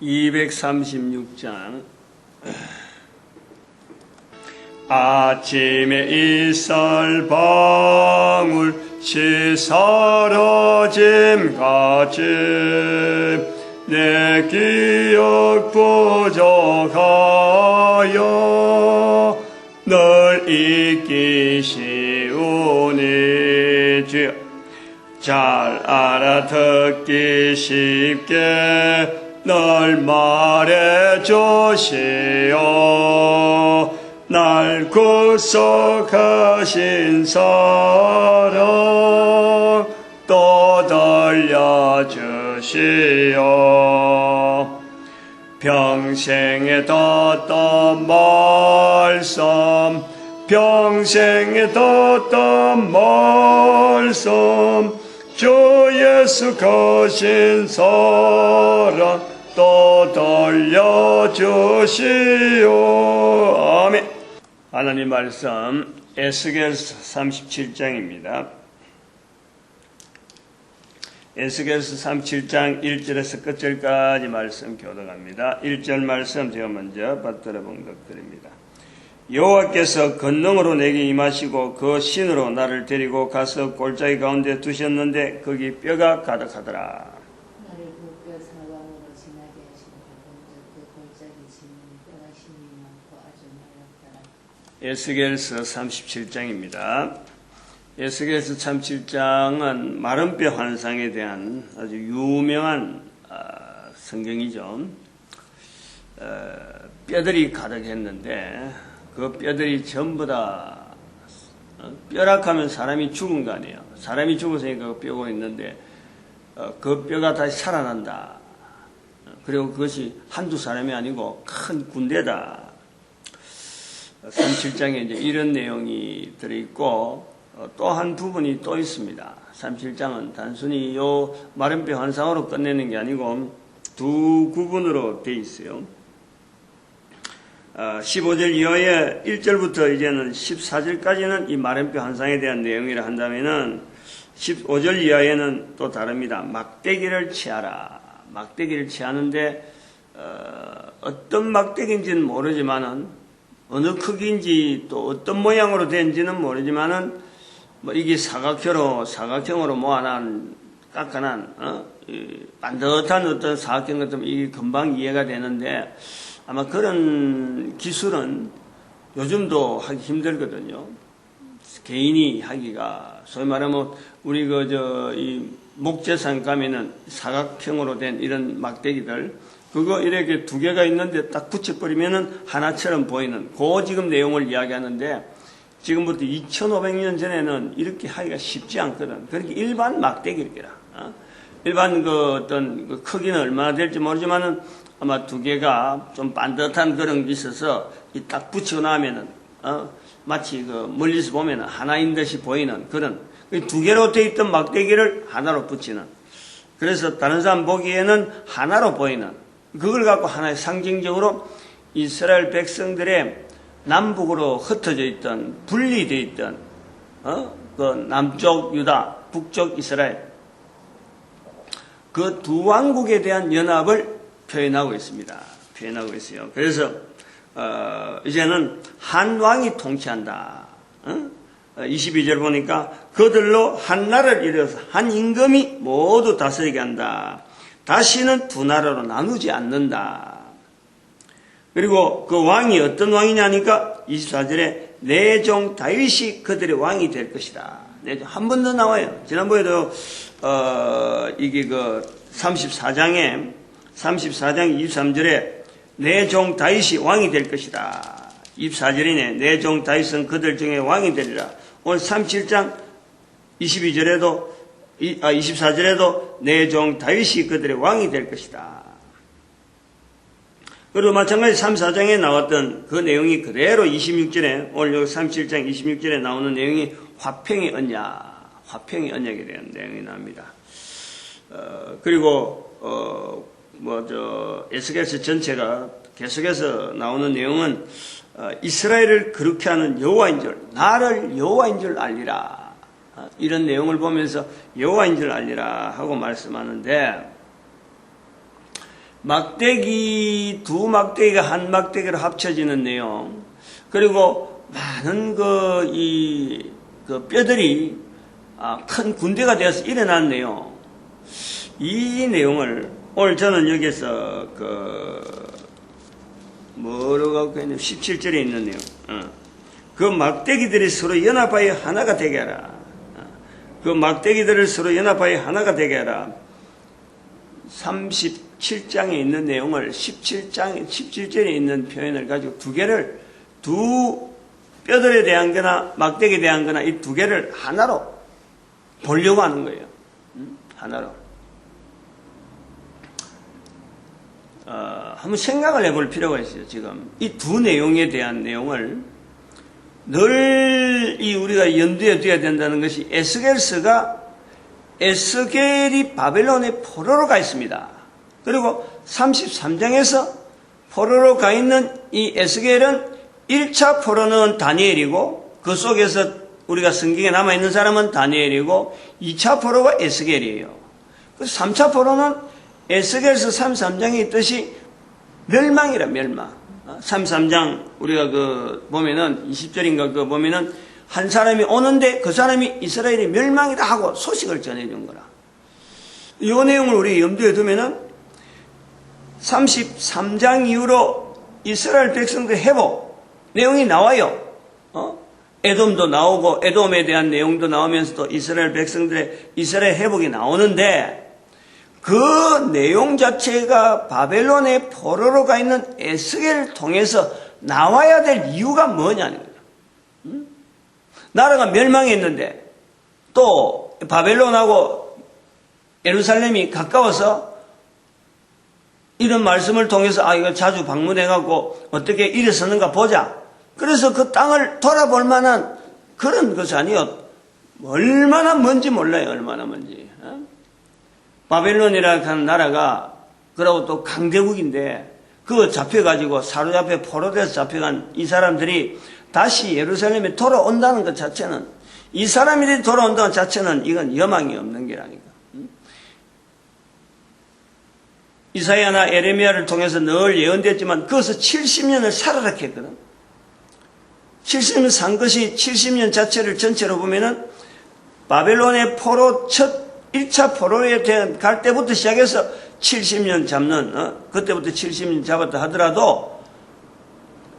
236장. 아침에 이슬방울 시사라짐같이 내 기억 부족하여 널 잊기 쉬우니 주여 잘 알아듣기 쉽게 널 말해 주시오. 날 구속하신 사랑 또 들려주시오. 평생에 떴던 말씀, 평생에 떴던 말씀, 주 예수 거신 사랑 또 들려주시오. 아멘. 하나님 말씀 에스겔서 37장입니다. 에스겔서 37장 1절에서 끝절까지 말씀 교독합니다. 1절 말씀 제가 먼저 받들어 봉독드립니다. 여호와께서 권능으로 내게 임하시고 그 신으로 나를 데리고 가서 골짜기 가운데 두셨는데 거기 뼈가 가득하더라. 나를 그 뼈 사방으로 지나게 하시고 먼저 그 골짜기 지는 뼈가 힘이 많고 아주 말랐더라. 에스겔서 37장입니다. 에스겔서 37장은 마른 뼈 환상에 대한 아주 유명한 성경이죠. 뼈들이 가득했는데 그 뼈들이 전부 다 뼈락하면 사람이 죽은 거 아니에요. 사람이 죽었으니까 그 뼈가 있는데 그 뼈가 다시 살아난다. 그리고 그것이 한두 사람이 아니고 큰 군대다. 37장에 이제 이런 내용이 들어있고 또 한 부분이 또 있습니다. 37장은 단순히 요 마른 뼈 환상으로 끝내는 게 아니고 두 구분으로 되어 있어요. 15절 이하의 1절부터 이제는 14절까지는 이 마른 뼈 환상에 대한 내용이라 한다면은 15절 이하에는 또 다릅니다. 막대기를 취하라. 막대기를 취하는데 어떤 막대기인지는 모르지만은 어느 크기인지 또 어떤 모양으로 된지는 모르지만은 뭐 이게 사각형으로 모아난 깎아난 반듯한 어떤 사각형 같으면 이게 금방 이해가 되는데 아마 그런 기술은 요즘도 하기 힘들거든요. 개인이 하기가 소위 말하면 우리 이 목재산 가면은 사각형으로 된 이런 막대기들 그거 이렇게 두 개가 있는데 딱 붙여버리면은 하나처럼 보이는 그 지금 내용을 이야기하는데 지금부터 2500년 전에는 이렇게 하기가 쉽지 않거든. 그러니까 일반 막대기라. 일반 어떤 크기는 얼마나 될지 모르지만은 아마 두 개가 좀 반듯한 그런 게 있어서 이 딱 붙이고 나면은 마치 멀리서 보면은 하나인 듯이 보이는 그런 두 개로 되어 있던 막대기를 하나로 붙이는. 그래서 다른 사람 보기에는 하나로 보이는. 그걸 갖고 하나의 상징적으로 이스라엘 백성들의 남북으로 흩어져 있던 분리되어 있던 그 남쪽 유다, 북쪽 이스라엘 그 두 왕국에 대한 연합을 표현하고 있습니다. 표현하고 있어요. 그래서 이제는 한 왕이 통치한다. 22절 보니까 그들로 한 나라를 이루어서 한 임금이 모두 다스리게 한다. 다시는 두 나라로 나누지 않는다. 그리고 그 왕이 어떤 왕이냐니까 24절에 내 종 다윗이 그들의 왕이 될 것이다. 한 번 더 나와요. 지난번에도 이게 34장 23절에 내 종 다윗이 왕이 될 것이다. 24절이네. 내 종 다윗은 그들 중에 왕이 되리라. 오늘 37장 24절에도 내 종 다윗이 그들의 왕이 될 것이다. 그리고 마찬가지 34장에 나왔던 그 내용이 그대로 26절에 오늘 여기 37장 26절에 나오는 내용이 화평의 언약에 대한 내용이 나옵니다. 그리고 에스겔서 전체가 계속해서 나오는 내용은 이스라엘을 그렇게 하는 여호와인 줄, 나를 여호와인 줄 알리라. 이런 내용을 보면서 여호와인 줄 알리라 하고 말씀하는데 막대기, 두 막대기가 한 막대기로 합쳐지는 내용, 그리고 많은 그 뼈들이 큰 군대가 되어서 일어난 내용, 이 내용을 오늘 저는 여기서 뭐라고 했냐, 17절에 있는 내용, 그 막대기들이 서로 연합하여 하나가 되게 하라. 그 막대기들을 서로 연합하여 하나가 되게 하라. 37장에 있는 내용을 17절에 있는 표현을 가지고 두 뼈들에 대한 거나 막대기에 대한 거나 이 두 개를 하나로 보려고 하는 거예요. 하나로. 한번 생각을 해볼 필요가 있어요. 지금 이 두 내용에 대한 내용을 늘 우리가 염두에 둬야 된다는 것이, 에스겔이 바벨론의 포로로 가 있습니다. 그리고 33장에서 포로로 가 있는 이 에스겔은 1차 포로는 다니엘이고, 그 속에서 우리가 성경에 남아있는 사람은 다니엘이고, 2차 포로가 에스겔이에요. 3차 포로는 에스겔서 33장에 있듯이 멸망이라, 멸망. 33장 우리가 보면은 20절인가 보면은 한 사람이 오는데 그 사람이 이스라엘이 멸망이다 하고 소식을 전해준 거라. 이 내용을 우리 염두에 두면은 33장 이후로 이스라엘 백성들 회복 내용이 나와요. 에돔도 나오고 에돔에 대한 내용도 나오면서도 이스라엘 백성들의 이스라엘 회복이 나오는데, 그 내용 자체가 바벨론의 포로로 가 있는 에스겔을 통해서 나와야 될 이유가 뭐냐는 거예요. 나라가 멸망했는데 또 바벨론하고 예루살렘이 가까워서 이런 말씀을 통해서 이거 자주 방문해갖고 어떻게 일어서는가 보자. 그래서 그 땅을 돌아볼 만한 그런 것이 아니요. 얼마나 먼지 몰라요. 얼마나 먼지. 바벨론이라는 하는 나라가, 그러고 또 강대국인데, 그거 잡혀가지고 사로잡혀 포로돼서 잡혀간 이 사람들이 다시 예루살렘에 돌아온다는 것 자체는, 이 사람들이 돌아온다는 것 자체는 이건 여망이 없는 게라니까. 이사야나 에레미야를 통해서 늘 예언됐지만 그것을 70년을 살아라 했거든. 70년 산 것이 70년 자체를 전체로 보면은 바벨론의 포로 1차 포로에 갈 때부터 시작해서 70년 잡는, 그때부터 70년 잡았다 하더라도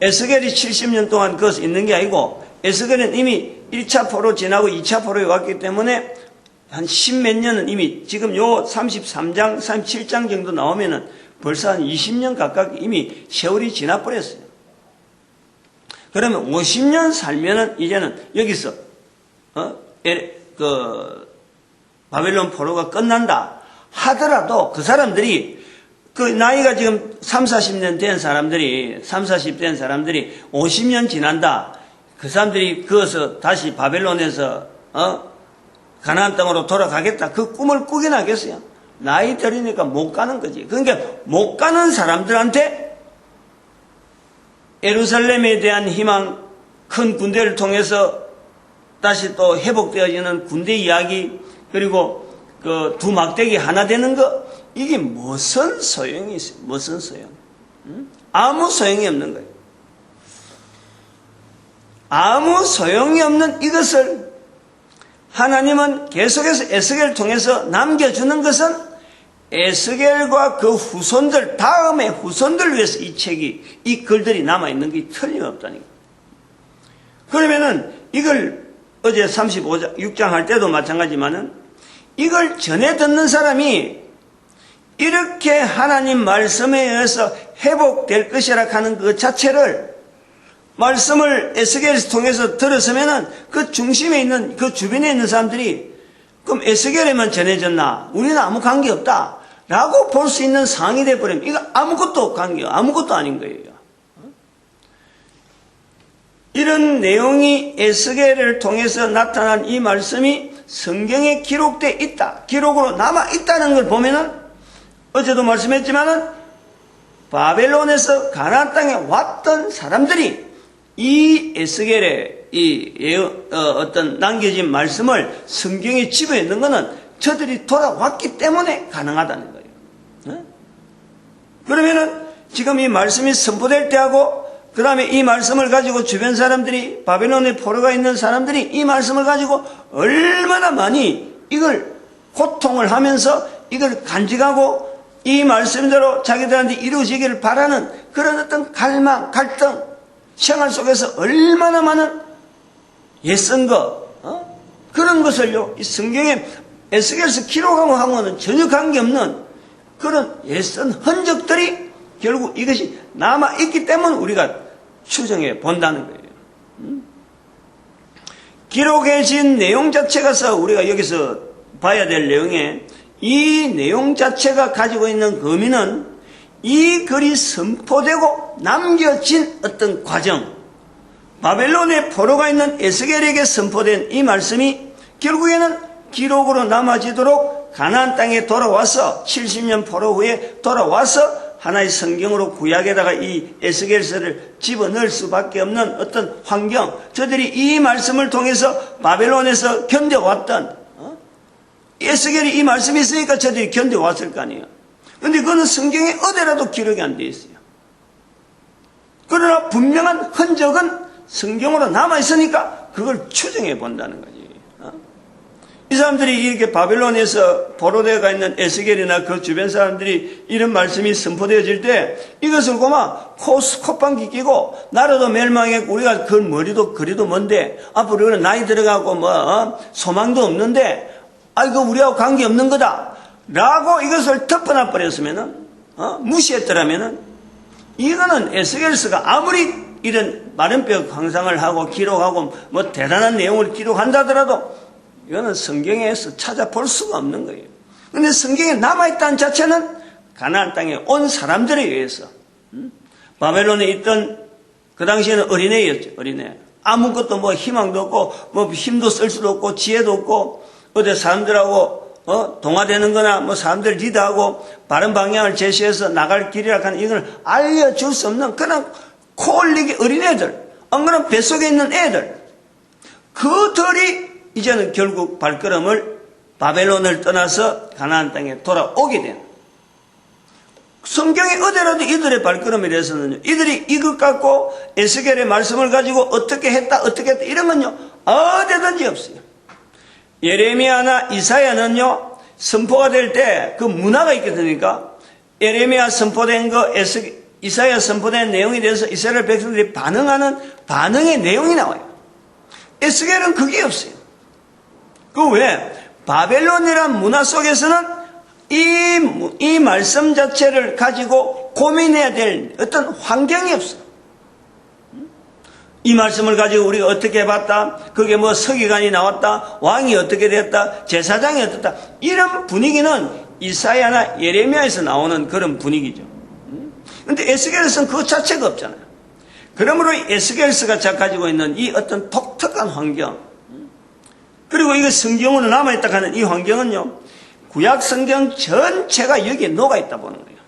에스겔이 70년 동안 그것이 있는 게 아니고, 에스겔은 이미 1차 포로 지나고 2차 포로에 왔기 때문에 한 10몇 년은 이미, 지금 요 33장, 37장 정도 나오면은 벌써 한 20년 가까이 이미 세월이 지나버렸어요. 그러면 50년 살면은 이제는 여기서, 바벨론 포로가 끝난다 하더라도 그 사람들이, 그 나이가 지금 30, 40년 된 사람들이, 30, 40 된 사람들이 50년 지난다. 그 사람들이 그것을 다시 바벨론에서, 가나안 땅으로 돌아가겠다. 그 꿈을 꾸긴 하겠어요. 나이 들으니까 못 가는 거지. 그러니까 못 가는 사람들한테 예루살렘에 대한 희망, 큰 군대를 통해서 다시 또 회복되어지는 군대 이야기, 그리고 그 두 막대기 하나 되는 거, 이게 무슨 소용이 있어요? 무슨 소용? 아무 소용이 없는 거예요. 아무 소용이 없는 이것을 하나님은 계속해서 에스겔을 통해서 남겨주는 것은 에스겔과 그 후손들, 다음의 후손들을 위해서 이 책이, 이 글들이 남아있는 게 틀림없다니까. 그러면은 이걸 어제 35장 할 때도 마찬가지지만은, 이걸 전해 듣는 사람이 이렇게 하나님 말씀에 의해서 회복될 것이라 하는 그 자체를, 말씀을 에스겔을 통해서 들었으면은 그 중심에 있는, 그 주변에 있는 사람들이, 그럼 에스겔에만 전해졌나? 우리는 아무 관계없다 라고 볼 수 있는 상황이 되어버리면 이거 아무것도 아닌 거예요. 이런 내용이 에스겔을 통해서 나타난 이 말씀이 성경에 기록되어 있다, 기록으로 남아있다는 걸 보면은, 어제도 말씀했지만은 바벨론에서 가나안 땅에 왔던 사람들이 이 에스겔의 어떤 남겨진 말씀을 성경에 집어있는 것은 저들이 돌아왔기 때문에 가능하다는 거예요. 그러면은 지금 이 말씀이 선포될 때하고 그 다음에 이 말씀을 가지고 주변 사람들이 바벨론에 포로가 있는 사람들이 이 말씀을 가지고 얼마나 많이 이걸 고통을 하면서 이걸 간직하고 이 말씀대로 자기들한테 이루어지기를 바라는 그런 어떤 갈망, 갈등, 생활 속에서 얼마나 많은 예쓴 것, 그런 것을요, 이 성경에 에스겔서 기록하고 하고는 전혀 관계없는 그런 예쓴 흔적들이 결국 이것이 남아있기 때문에 우리가 추정해 본다는 거예요. 기록해진 내용 자체가서 우리가 여기서 봐야 될 내용에 이 내용 자체가 가지고 있는 의미는 이 글이 선포되고 남겨진 어떤 과정, 바벨론에 포로가 있는 에스겔에게 선포된 이 말씀이 결국에는 기록으로 남아지도록 가나안 땅에 돌아와서 70년 포로 후에 돌아와서 하나의 성경으로 구약에다가 이 에스겔서를 집어넣을 수밖에 없는 어떤 환경, 저들이 이 말씀을 통해서 바벨론에서 견뎌왔던 에스겔이 이 말씀이 있으니까 저들이 견뎌왔을 거 아니에요. 그런데 그거는 성경에 어디라도 기록이 안 되어 있어요. 그러나 분명한 흔적은 성경으로 남아있으니까 그걸 추정해 본다는 거지. 이 사람들이 이렇게 바벨론에서 포로되어가 있는 에스겔이나 그 주변 사람들이 이런 말씀이 선포되어질 때 이것을 고마 콧방귀 끼고 나라도 멸망했고 우리가 그 머리도 거리도 먼데 앞으로 우리는 나이 들어가고 소망도 없는데 이거 우리하고 관계없는 거다 라고 이것을 덮어놔 버렸으면은 무시했더라면은 이거는 에스겔서가 아무리 이런 마른뼈 광상을 하고 기록하고 뭐 대단한 내용을 기록한다더라도 이거는 성경에서 찾아볼 수가 없는 거예요. 그런데 성경에 남아있다는 자체는 가나안 땅에 온 사람들에 의해서 바벨론에 있던 그 당시에는 어린애였죠. 어린애. 아무것도 뭐 희망도 없고 뭐 힘도 쓸 수도 없고 지혜도 없고 어디 사람들하고 동화되는 거나 뭐 사람들 리드하고 바른 방향을 제시해서 나갈 길이라 하는 이걸 알려줄 수 없는 그런 코 올리기 어린애들, 안 그러면 뱃속에 있는 애들, 그들이 이제는 결국 발걸음을 바벨론을 떠나서 가나안 땅에 돌아오게 된 성경에 어디라도 이들의 발걸음에 대해서는요, 이들이 이것 갖고 에스겔의 말씀을 가지고 어떻게 했다 이런 건요 어디든지 없어요. 예레미야나 이사야는요 선포가 될 때 그 문화가 있거든요. 예레미야 선포된 거 이사야 선포된 내용에 대해서 이스라엘 백성들이 반응하는 반응의 내용이 나와요. 에스겔은 그게 없어요. 그 왜? 바벨론이란 문화 속에서는 이 말씀 자체를 가지고 고민해야 될 어떤 환경이 없어요. 이 말씀을 가지고 우리가 어떻게 해봤다, 그게 뭐 서기관이 나왔다, 왕이 어떻게 됐다, 제사장이 어떻다, 이런 분위기는 이사야나 예레미야에서 나오는 그런 분위기죠. 그런데 에스겔에서는 그 자체가 없잖아요. 그러므로 에스겔서가 가지고 있는 이 어떤 독특한 환경, 그리고 이거 성경으로 남아있다 하는 이 환경은요, 구약 성경 전체가 여기에 녹아있다 보는 거예요.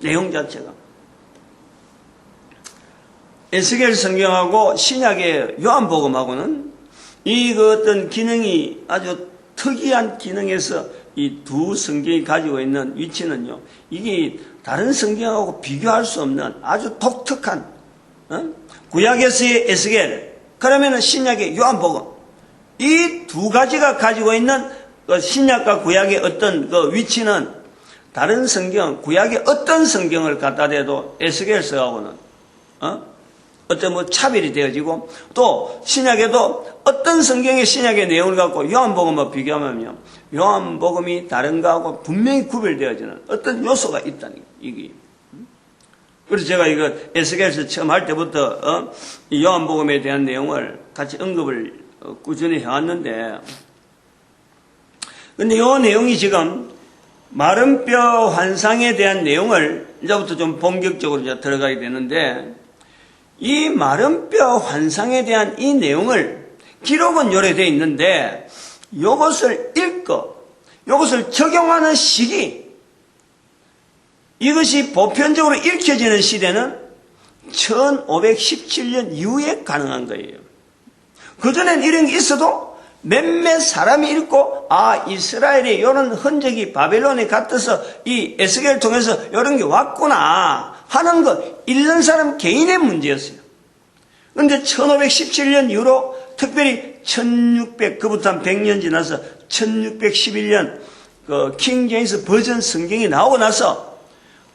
내용 자체가. 에스겔 성경하고 신약의 요한복음하고는 이 어떤 기능이 아주 특이한 기능에서 이 두 성경이 가지고 있는 위치는요, 이게 다른 성경하고 비교할 수 없는 아주 독특한, 구약에서의 에스겔, 그러면은 신약의 요한복음, 이 두 가지가 가지고 있는 그 신약과 구약의 어떤 그 위치는 다른 성경, 구약의 어떤 성경을 갖다 대도 에스겔서하고는 어떤 뭐 차별이 되어지고, 또 신약에도 어떤 성경의 신약의 내용을 갖고 요한복음과 비교하면 요한복음이 다른 거하고 분명히 구별되어지는 어떤 요소가 있다는 이게. 그래서 제가 이거 에스겔서 처음 할 때부터 이 요한복음에 대한 내용을 같이 언급을 꾸준히 해왔는데, 근데 이 내용이 지금 마른뼈 환상에 대한 내용을 이제부터 좀 본격적으로 이제 들어가게 되는데, 이 마른뼈 환상에 대한 이 내용을 기록은 요래되어 있는데, 이것을 읽고 이것을 적용하는 시기, 이것이 보편적으로 읽혀지는 시대는 1517년 이후에 가능한 거예요. 그전엔 이런 게 있어도 몇몇 사람이 읽고 이스라엘에 이런 흔적이 바벨론에 갔어서 이 에스겔을 통해서 이런 게 왔구나 하는 거 읽는 사람 개인의 문제였어요. 그런데 1517년 이후로 특별히 1600 그부터 한 100년 지나서 1611년 그 킹 제임스 버전 성경이 나오고 나서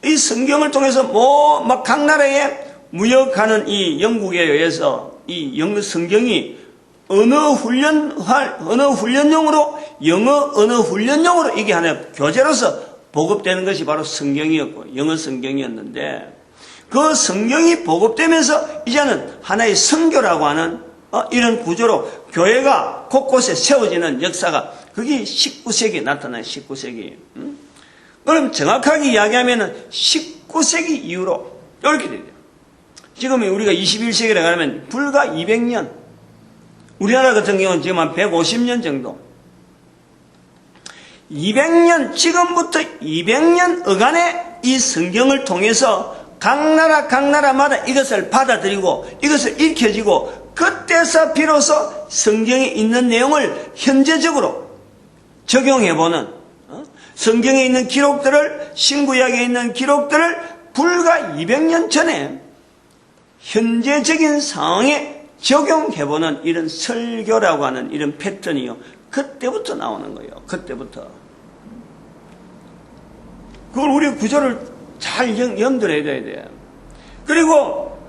이 성경을 통해서 막 각 나라에 무역하는 이 영국에 의해서 이 영어 성경이 언어 훈련용으로 영어 언어 훈련용으로 이게 하나 교재로서 보급되는 것이 바로 성경이었고 영어 성경이었는데 그 성경이 보급되면서 이제는 하나의 선교라고 하는 이런 구조로 교회가 곳곳에 세워지는 역사가 그게 19세기에 나타나요. 19세기. 그럼 정확하게 이야기하면 19세기 이후로 이렇게 돼요. 지금 우리가 21세기라 가면 불과 200년, 우리나라 같은 경우는 지금 한 150년 정도, 200년, 지금부터 200년 어간에 이 성경을 통해서 각 나라마다 이것을 받아들이고 이것을 읽혀지고 그때서 비로소 성경에 있는 내용을 현재적으로 적용해보는 성경에 있는 기록들을, 신구약에 있는 기록들을 불과 200년 전에 현재적인 상황에 적용해보는 이런 설교라고 하는 이런 패턴이요. 그때부터 나오는 거예요. 그때부터. 그걸 우리 구조를 잘 염두에 둬야 돼요. 그리고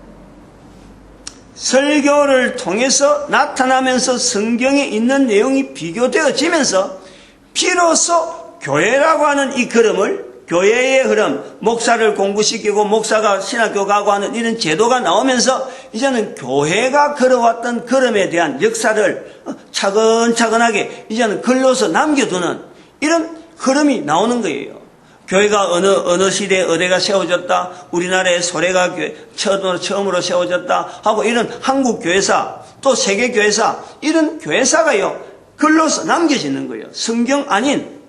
설교를 통해서 나타나면서 성경에 있는 내용이 비교되어지면서 비로소 교회라고 하는 이 걸음을, 교회의 흐름, 목사를 공부시키고 목사가 신학교 가고 하는 이런 제도가 나오면서 이제는 교회가 걸어왔던 걸음에 대한 역사를 차근차근하게 이제는 글로서 남겨두는 이런 흐름이 나오는 거예요. 교회가 어느 시대에 어디가 세워졌다, 우리나라의 소래가 처음으로 세워졌다 하고 이런 한국 교회사, 또 세계 교회사, 이런 교회사가요, 글로서 남겨지는 거예요. 성경 아닌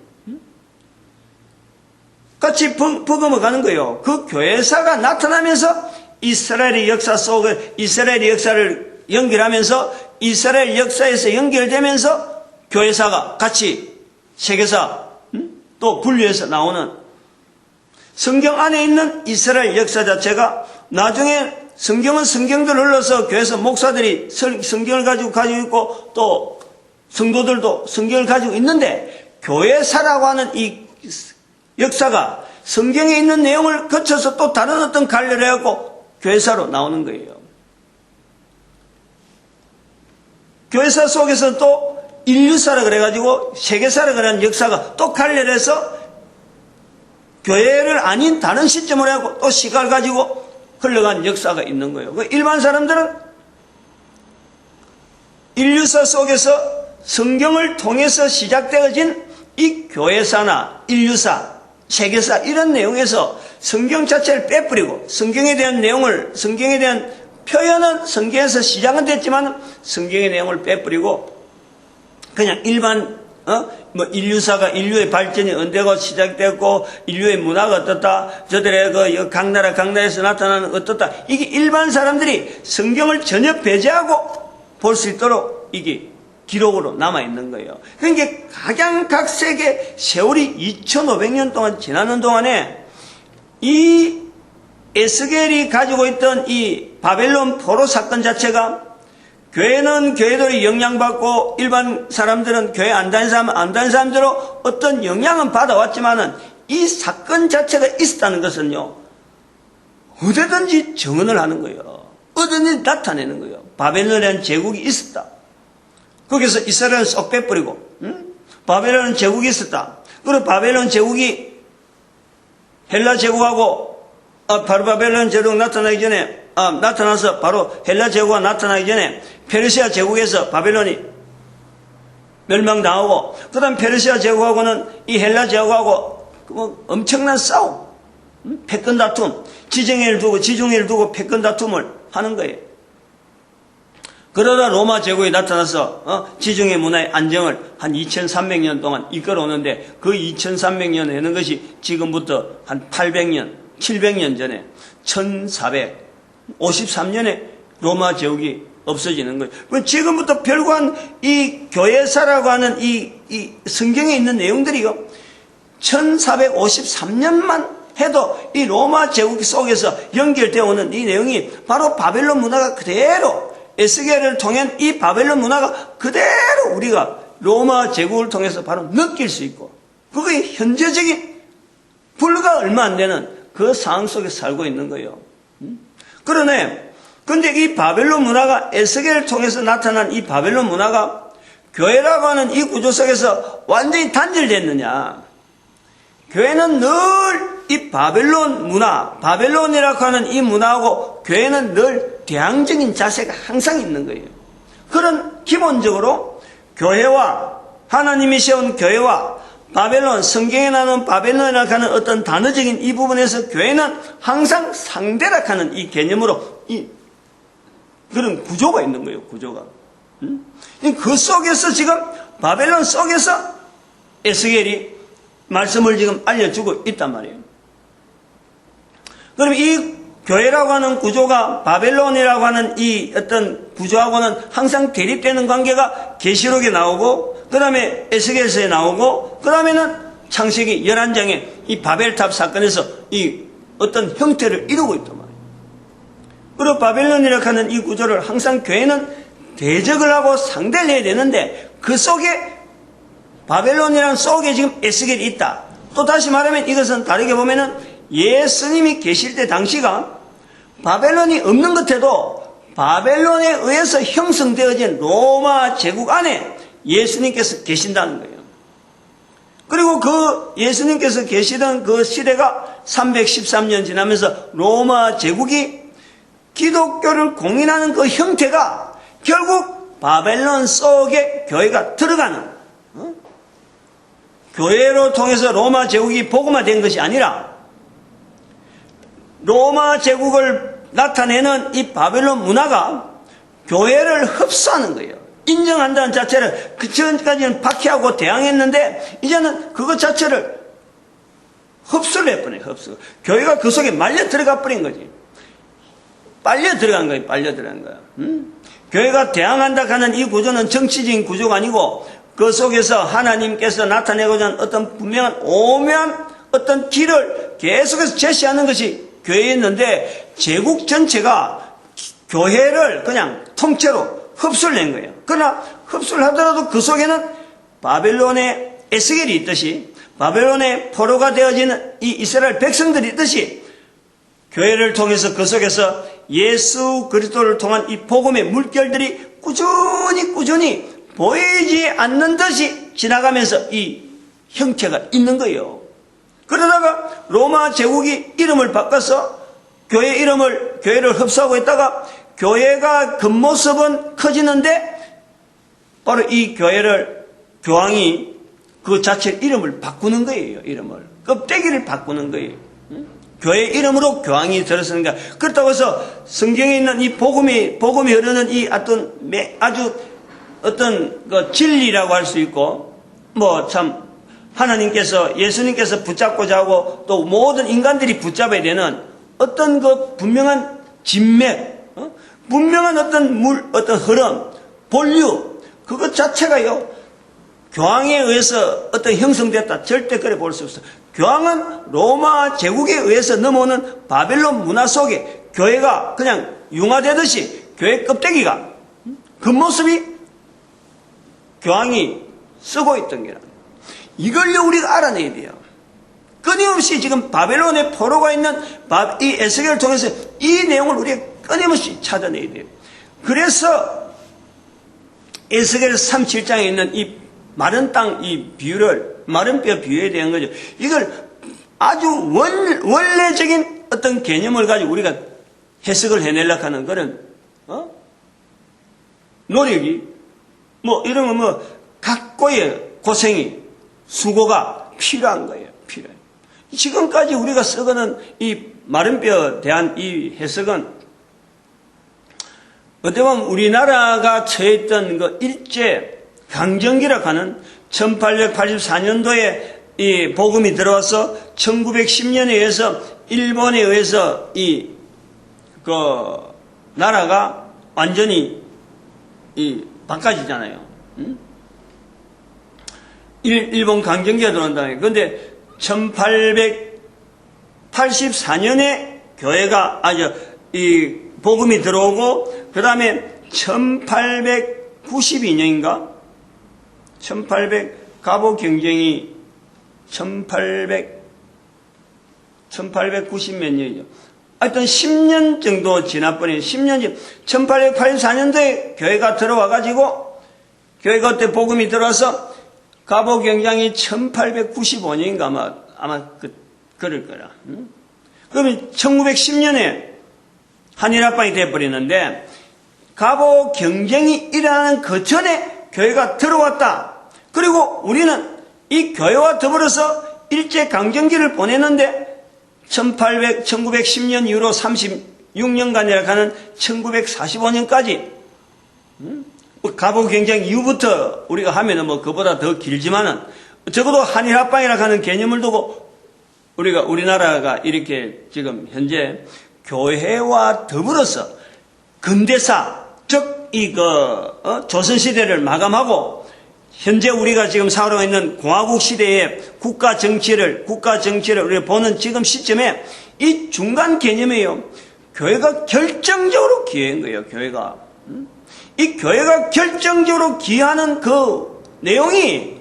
같이 버금어 가는 거예요. 그 교회사가 나타나면서 이스라엘의 역사 속에 이스라엘의 역사를 연결하면서 이스라엘 역사에서 연결되면서 교회사가 같이 세계사 또 분류해서 나오는 성경 안에 있는 이스라엘 역사 자체가 나중에 성경은 성경대로 흘러서 교회에서 목사들이 성경을 가지고 있고 또 성도들도 성경을 가지고 있는데 교회사라고 하는 이 역사가 성경에 있는 내용을 거쳐서 또 다른 어떤 관리를 해갖고 교회사로 나오는 거예요. 교회사 속에서 또 인류사라 그래가지고 세계사라 그러는 역사가 또 관리를 해서 교회를 아닌 다른 시점으로 해갖고 또 시각을 가지고 흘러간 역사가 있는 거예요. 일반 사람들은 인류사 속에서 성경을 통해서 시작되어진 이 교회사나 인류사, 세계사 이런 내용에서 성경 자체를 빼버리고 성경에 대한 내용을, 성경에 대한 표현은 성경에서 시작은 됐지만 성경의 내용을 빼버리고 그냥 일반 인류사가 인류의 발전이 언제고 시작됐고 인류의 문화가 어떻다, 저들의 각 나라에서 나타나는 어떻다, 이게 일반 사람들이 성경을 전혀 배제하고 볼 수 있도록 이게 기록으로 남아있는 거예요. 그러니까 각양각색의 세월이 2500년 동안 지나는 동안에 이 에스겔이 가지고 있던 이 바벨론 포로 사건 자체가 교회는 교회들이 영향받고 일반 사람들은 교회 안 다니는 사람들로 어떤 영향은 받아왔지만은 이 사건 자체가 있었다는 것은요, 어디든지 증언을 하는 거예요. 어디든지 나타내는 거예요. 바벨론이라는 제국이 있었다. 거기서 이스라엘은 쏙 빼버리고, 바벨론 제국이 있었다. 그리고 바벨론 제국이 헬라 제국하고, 바로 바벨론 제국 나타나기 전에, 나타나서 바로 헬라 제국가 나타나기 전에 페르시아 제국에서 바벨론이 멸망당하고, 그 다음 페르시아 제국하고는 이 헬라 제국하고 엄청난 싸움, 패권 다툼, 지중해를 두고 패권 다툼을 하는 거예요. 그러다 로마 제국이 나타나서 지중해 문화의 안정을 한 2300년 동안 이끌어오는데 그 2300년 되는 것이 지금부터 한 800년, 700년 전에 1453년에 로마 제국이 없어지는 거예요. 그럼 지금부터 별관 이 교회사라고 하는 이 성경에 있는 내용들이요. 1453년만 해도 이 로마 제국 속에서 연결되어 오는 이 내용이 바로 바벨론 문화가 그대로 에스겔을 통한 이 바벨론 문화가 그대로 우리가 로마 제국을 통해서 바로 느낄 수 있고 그게 현재적인 불과 얼마 안 되는 그 상황 속에 살고 있는 거예요. 그러네. 근데 이 바벨론 문화가 에스겔을 통해서 나타난 이 바벨론 문화가 교회라고 하는 이 구조 속에서 완전히 단절됐느냐? 교회는 늘 이 바벨론 문화, 바벨론이라고 하는 이 문화하고 교회는 늘 대항적인 자세가 항상 있는 거예요. 그런 기본적으로 교회와 하나님이 세운 교회와 바벨론, 성경에 나오는 바벨론이라고 하는 어떤 단어적인 이 부분에서 교회는 항상 상대라고 하는 이 개념으로 그런 구조가 있는 거예요, 구조가. 그 속에서 지금 바벨론 속에서 에스겔이 말씀을 지금 알려주고 있단 말이에요. 그럼 이 교회라고 하는 구조가 바벨론이라고 하는 이 어떤 구조하고는 항상 대립되는 관계가 계시록에 나오고 그 다음에 에스겔서에 나오고 그 다음에는 창세기 11장에 이 바벨탑 사건에서 이 어떤 형태를 이루고 있단 말이에요. 그리고 바벨론이라고 하는 이 구조를 항상 교회는 대적을 하고 상대를 해야 되는데 그 속에 바벨론이라는 속에 지금 에스겔이 있다. 또 다시 말하면 이것은 다르게 보면은 예수님이 계실 때 당시가 바벨론이 없는 것 해도 바벨론에 의해서 형성되어진 로마 제국 안에 예수님께서 계신다는 거예요. 그리고 그 예수님께서 계시던 그 시대가 313년 지나면서 로마 제국이 기독교를 공인하는 그 형태가 결국 바벨론 속에 교회가 들어가는 교회로 통해서 로마 제국이 복음화된 것이 아니라 로마 제국을 나타내는 이 바벨론 문화가 교회를 흡수하는 거예요. 인정한다는 자체를 그 전까지는 박해하고 대항했는데 이제는 그것 자체를 흡수를 해버려요. 흡수. 교회가 그 속에 말려 들어가 버린 거지. 빨려 들어간 거예요. 빨려 들어간 거야. 교회가 대항한다 하는 이 구조는 정치적인 구조가 아니고 그 속에서 하나님께서 나타내고자 하는 어떤 분명한 오묘한 어떤 길을 계속해서 제시하는 것이 교회였는데 제국 전체가 교회를 그냥 통째로 흡수를 낸 거예요. 그러나 흡수를 하더라도 그 속에는 바벨론의 에스겔이 있듯이 바벨론의 포로가 되어지는 이 이스라엘 백성들이 있듯이 교회를 통해서 그 속에서 예수 그리스도를 통한 이 복음의 물결들이 꾸준히 보이지 않는 듯이 지나가면서 이 형체가 있는 거예요. 그러다가 로마 제국이 이름을 바꿔서 교회를 흡수하고 있다가 교회가 겉모습은 커지는데 바로 이 교황이 그 자체 이름을 바꾸는 거예요. 이름을. 껍데기를 바꾸는 거예요. 교회 이름으로 교황이 들어서는가. 그렇다고 해서 성경에 있는 이 복음이 흐르는 이 아주 어떤 그 진리라고 할 수 있고 하나님께서 예수님께서 붙잡고자 하고 또 모든 인간들이 붙잡아야 되는 어떤 그 분명한 진맥, 분명한 어떤 흐름, 본류 그것 자체가요 교황에 의해서 어떤 형성됐다 절대 그래 볼 수 없어. 교황은 로마 제국에 의해서 넘어오는 바벨론 문화 속에 교회가 그냥 융화되듯이 교회 껍데기가 겉모습이 교황이 쓰고 있던 게라. 이걸요 우리가 알아내야 돼요. 끊임없이 지금 바벨론의 포로가 있는 이 에스겔을 통해서 이 내용을 우리가 끊임없이 찾아내야 돼요. 그래서 에스겔 37장에 있는 이 마른 땅 이 비유를 마른 뼈 비유에 대한 거죠. 이걸 아주 원래적인 어떤 개념을 가지고 우리가 해석을 해내려고 하는 그런 노력이 이런 각고의 고생이 수고가 필요한 거예요. 필요해요. 지금까지 우리가 쓰고는 이 마른 뼈에 대한 이 해석은 어떻게 보면 우리나라가 처했던 그 일제 강점기라고 하는 1884년도에 이 복음이 들어와서 1910년에 의해서 일본에 의해서 이 나라가 완전히 바꿔지잖아요. 응? 일본 강점기가 들어온다는. 그런데 1884년에 교회가 이 복음이 들어오고 그 다음에 1892년인가? 가보 경쟁이 1890 몇 년이죠. 하여튼 10년 정도 지나버린 10년 전 1884년도에 교회가 들어와가지고 교회가 그때 복음이 들어와서 가보 경장이 1895년인가 아마 그럴 거라. 응? 그러면 1910년에 한일합방이 돼버리는데 가보 경쟁이 일어나는 그 전에 교회가 들어왔다. 그리고 우리는 이 교회와 더불어서 일제강점기를 보냈는데 1910년 이후로 36년간이라 하는 1945년까지 가보 경쟁 이후부터 우리가 하면은 그보다 더 길지만은 적어도 한일합방이라 하는 개념을 두고 우리나라가 이렇게 지금 현재 교회와 더불어서 근대사, 즉 조선시대를 마감하고 현재 우리가 지금 살아가고 있는 공화국 시대의 국가 정치를 우리가 보는 지금 시점에 이 중간 개념이에요. 교회가 결정적으로 기여한 거예요. 이 교회가 결정적으로 기여하는 그 내용이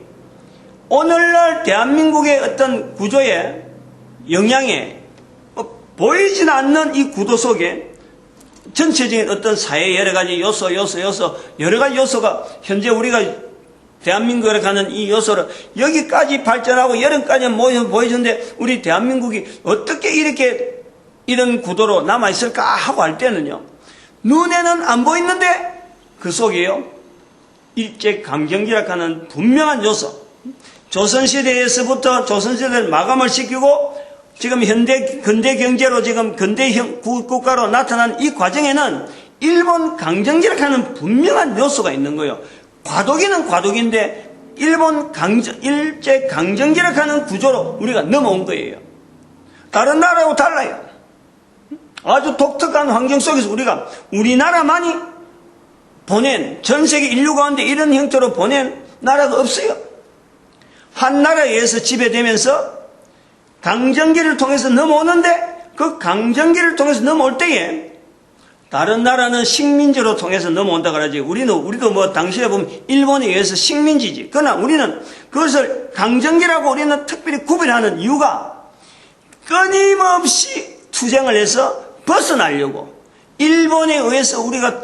오늘날 대한민국의 어떤 구조에 영향에 보이진 않는 이 구도 속에 전체적인 어떤 사회의 여러 가지 여러 가지 요소가 현재 우리가 대한민국에 가는 이 요소를 여기까지 발전하고 여름까지 보여주는데 우리 대한민국이 어떻게 이런 구도로 남아있을까 하고 할 때는요, 눈에는 안 보이는데 그 속에요, 일제강점기라 하는 분명한 요소, 조선시대에서부터 조선시대를 마감을 시키고 지금 근대 경제로 지금 근대형 국가로 나타난 이 과정에는 일본 강점기라 하는 분명한 요소가 있는 거예요. 과도기는 과도기인데 일제 강점기라 하는 구조로 우리가 넘어온 거예요. 다른 나라하고 달라요. 아주 독특한 환경 속에서 우리나라만이 보낸, 전 세계 인류 가운데 이런 형태로 보낸 나라가 없어요. 한 나라에 의해서 지배되면서 강점기를 통해서 넘어오는데 그 강점기를 통해서 넘어올 때에 다른 나라는 식민지로 통해서 넘어온다 그러지. 우리도 당시에 보면 일본에 의해서 식민지지. 그러나 우리는 그것을 강점기라고 우리는 특별히 구별하는 이유가 끊임없이 투쟁을 해서 벗어나려고 일본에 의해서 우리가